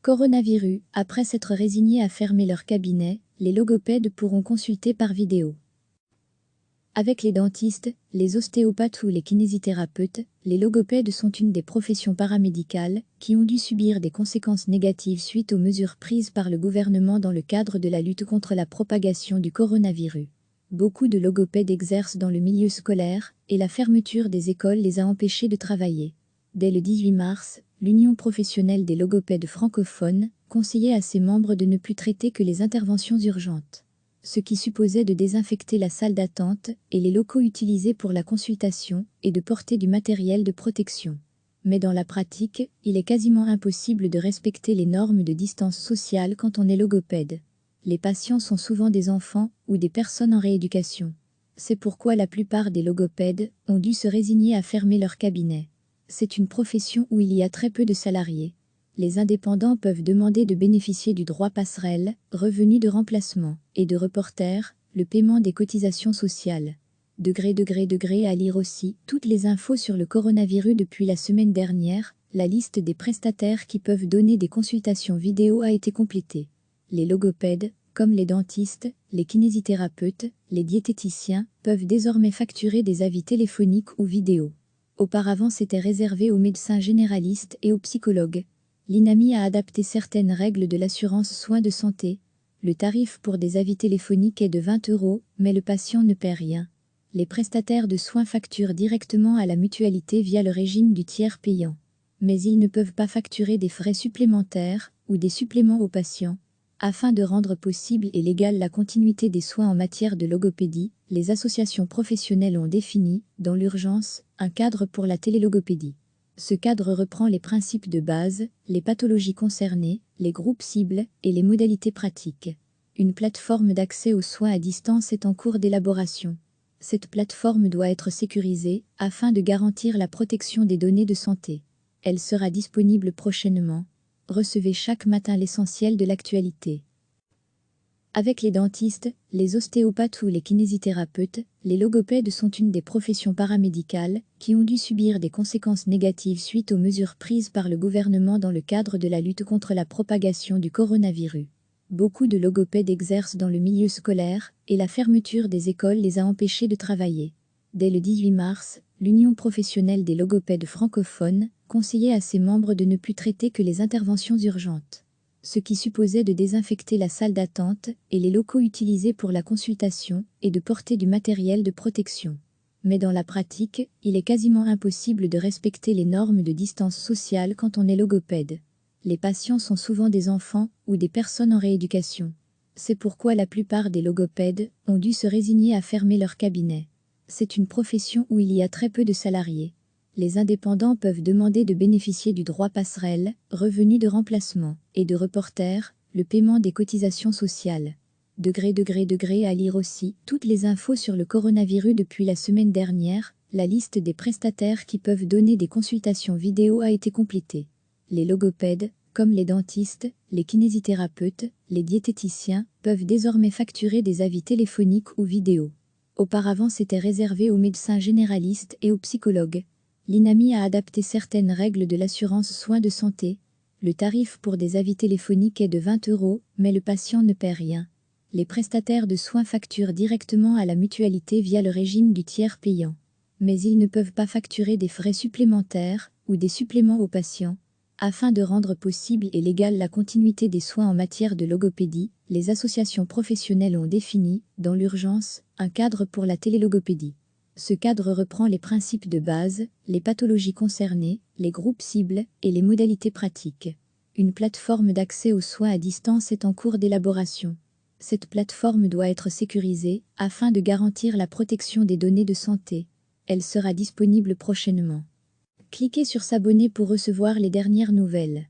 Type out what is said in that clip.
Coronavirus, après s'être résignés à fermer leur cabinet, les logopèdes pourront consulter par vidéo. Avec les dentistes, les ostéopathes ou les kinésithérapeutes, les logopèdes sont une des professions paramédicales qui ont dû subir des conséquences négatives suite aux mesures prises par le gouvernement dans le cadre de la lutte contre la propagation du coronavirus. Beaucoup de logopèdes exercent dans le milieu scolaire et la fermeture des écoles les a empêchés de travailler. Dès le 18 mars, l'Union professionnelle des logopèdes francophones conseillait à ses membres de ne plus traiter que les interventions urgentes, ce qui supposait de désinfecter la salle d'attente et les locaux utilisés pour la consultation et de porter du matériel de protection. Mais dans la pratique, il est quasiment impossible de respecter les normes de distance sociale quand on est logopède. Les patients sont souvent des enfants ou des personnes en rééducation. C'est pourquoi la plupart des logopèdes ont dû se résigner à fermer leur cabinet. C'est une profession où il y a très peu de salariés. Les indépendants peuvent demander de bénéficier du droit passerelle, revenu de remplacement, et de reporter, le paiement des cotisations sociales. Degré à lire aussi toutes les infos sur le coronavirus depuis la semaine dernière. La liste des prestataires qui peuvent donner des consultations vidéo a été complétée. Les logopèdes, comme les dentistes, les kinésithérapeutes, les diététiciens, peuvent désormais facturer des avis téléphoniques ou vidéo. Auparavant, c'était réservé aux médecins généralistes et aux psychologues. L'INAMI a adapté certaines règles de l'assurance soins de santé. Le tarif pour des avis téléphoniques est de 20 €, mais le patient ne paie rien. Les prestataires de soins facturent directement à la mutualité via le régime du tiers payant. Mais ils ne peuvent pas facturer des frais supplémentaires ou des suppléments aux patients. Afin de rendre possible et légale la continuité des soins en matière de logopédie, les associations professionnelles ont défini, dans l'urgence, un cadre pour la télélogopédie. Ce cadre reprend les principes de base, les pathologies concernées, les groupes cibles et les modalités pratiques. Une plateforme d'accès aux soins à distance est en cours d'élaboration. Cette plateforme doit être sécurisée afin de garantir la protection des données de santé. Elle sera disponible prochainement. Recevez chaque matin l'essentiel de l'actualité. Avec les dentistes, les ostéopathes ou les kinésithérapeutes, les logopèdes sont une des professions paramédicales qui ont dû subir des conséquences négatives suite aux mesures prises par le gouvernement dans le cadre de la lutte contre la propagation du coronavirus. Beaucoup de logopèdes exercent dans le milieu scolaire et la fermeture des écoles les a empêchés de travailler. Dès le 18 mars, l'Union professionnelle des logopèdes francophones conseillait à ses membres de ne plus traiter que les interventions urgentes, ce qui supposait de désinfecter la salle d'attente et les locaux utilisés pour la consultation et de porter du matériel de protection. Mais dans la pratique, il est quasiment impossible de respecter les normes de distance sociale quand on est logopède. Les patients sont souvent des enfants ou des personnes en rééducation. C'est pourquoi la plupart des logopèdes ont dû se résigner à fermer leur cabinet. C'est une profession où il y a très peu de salariés. Les indépendants peuvent demander de bénéficier du droit passerelle, revenu de remplacement, et de reporter, le paiement des cotisations sociales. Degré à lire aussi toutes les infos sur le coronavirus depuis la semaine dernière. La liste des prestataires qui peuvent donner des consultations vidéo a été complétée. Les logopèdes, comme les dentistes, les kinésithérapeutes, les diététiciens, peuvent désormais facturer des avis téléphoniques ou vidéo. Auparavant, c'était réservé aux médecins généralistes et aux psychologues. L'INAMI a adapté certaines règles de l'assurance soins de santé. Le tarif pour des avis téléphoniques est de 20 €, mais le patient ne paie rien. Les prestataires de soins facturent directement à la mutualité via le régime du tiers payant. Mais ils ne peuvent pas facturer des frais supplémentaires ou des suppléments aux patients. Afin de rendre possible et légale la continuité des soins en matière de logopédie, les associations professionnelles ont défini, dans l'urgence, un cadre pour la télélogopédie. Ce cadre reprend les principes de base, les pathologies concernées, les groupes cibles et les modalités pratiques. Une plateforme d'accès aux soins à distance est en cours d'élaboration. Cette plateforme doit être sécurisée afin de garantir la protection des données de santé. Elle sera disponible prochainement. Cliquez sur s'abonner pour recevoir les dernières nouvelles.